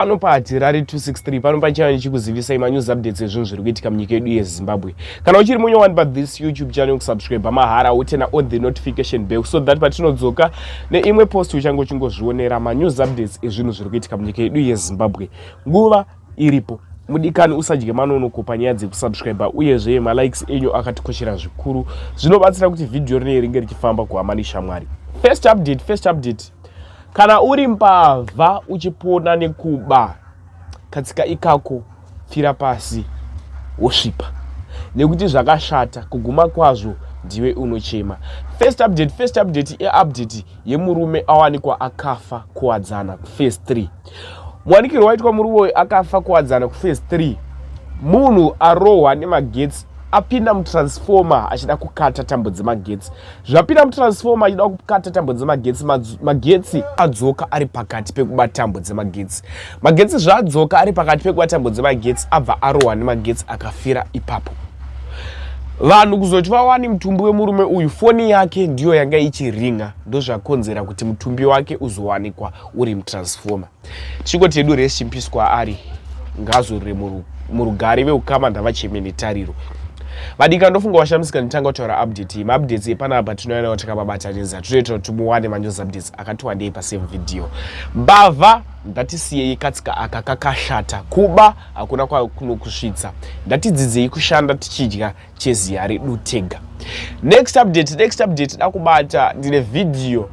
Panopa Tirari 263 panopa channel chikuzivisa ima news updates ezvinhu zviri kuitika munyika yedu yeZimbabwe. Kana uchiri munyowani pa this YouTube channel kusubscribe mahara utena on the notification bell so that patinodzoka neimwe post uchangozvionera ma news updates ezvinhu zviri kuitika munyika yedu yeZimbabwe. Nguva iripo. Mudikani usadye manonoka panyaya dzekusubscribe uyezve malikes enyu akatikoshera zvikuru. Zvinobatsira kuti video rine ringe richifamba kuhama neshamwari. First update. Kana uri mbavha uchipona nekuba katika ikako fira pasi wosvipa nekuti zvakashata kuguma kwazvo ndiwe unochema. First update yemurume awanikwa akafa kuwadzana phase 3. Muwanikirwo waitwa murume akafa kuwadzana phase 3 munhu arohwa nemagetsi apinda mutransformer achida kukata tambo dzemagetsi. Zvapinda mutransformer achida kukata tambo dzemagetsi, magetsi adzoka ari pakati pekubata tambo dzemagetsi. Magetsi zvadzoka ari pakati pekubata tambo dzemagetsi abva arohwa nemagetsi akafira ipapo. Vanhu kuzoti vawani mutumbi wemurume uyu, foni yake ndiyo yanga ichiringa, ndozvakonzera kuti mutumbi wake uzowanikwa uri mutransformer. Tichingoti hedu rest in peace kwaari, ngazorore murugare veukama ndavachemene tariro. Vadika ndofunga washamisika nditanga kutaura update. Updates yepanapa tinoona kuti takabatanidza toita kuti muwane news updates akatiwandei pasave video. Mbavha ndatisiyei katsika aka kakashata kuba hakuna kunokusvitsa. Ndatidzidzei kushanda tichidya cheziya redu tega. Next update dakubata ndine video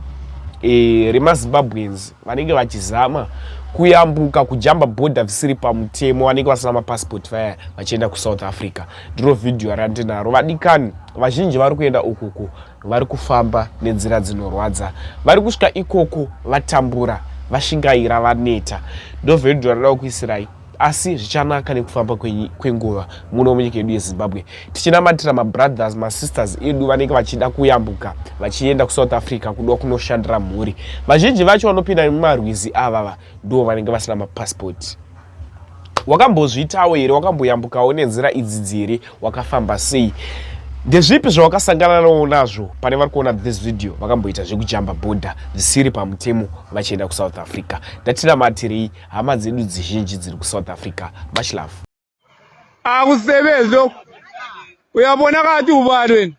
remaZimbabweans vanenge vachizama kuyambuka kujamba border visiri pamutemo, vanenge vasina mapassport vaya vachienda kuSouth Africa. Ndiro video randinaro. Vadikani vazhinji vari kuenda ukoko vari kufamba nenzira dzinorwadza, vari kusvika ikoko vatambura, vashingaira, vaneta. Ndo video randida kuisirai, asi zvichanaka nekufamba kwenguva muno munyika yedu yeZimbabwe. Tichinamatira mabrothers masisters edu vanenge vachida kuyambuka vachienda kuSouth Africa kuda kunoshandira mhuri. Vazhinji vacho vanopinda mumarwizi avava ndo vanenge vasina mapassport. Wakambozviitawo here? Wakamboyambukawo nenzira idzi here? Wakafamba sei? Ndezvipi zvawakasangana nazvo pane vari kuona this video vakamboita zvekujamba border zvisiri pamutemo vachienda kuSouth Africa? Ndatinamatiri hama dzedu dzizhinji dziri kuSouth Africa. Much love. Akusebenzi lokho. Uyabona kathi ubani wena?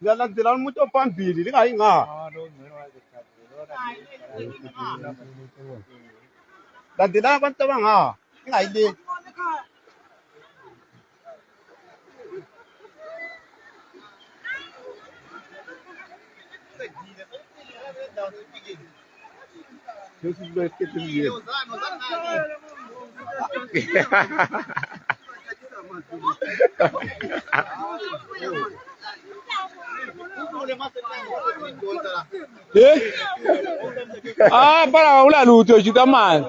Ngiyalandzela umuntu ophambili lingayinga. Landela abantu abanga ingayile. This is where it's getting weird. Ah, para una luz, yo man.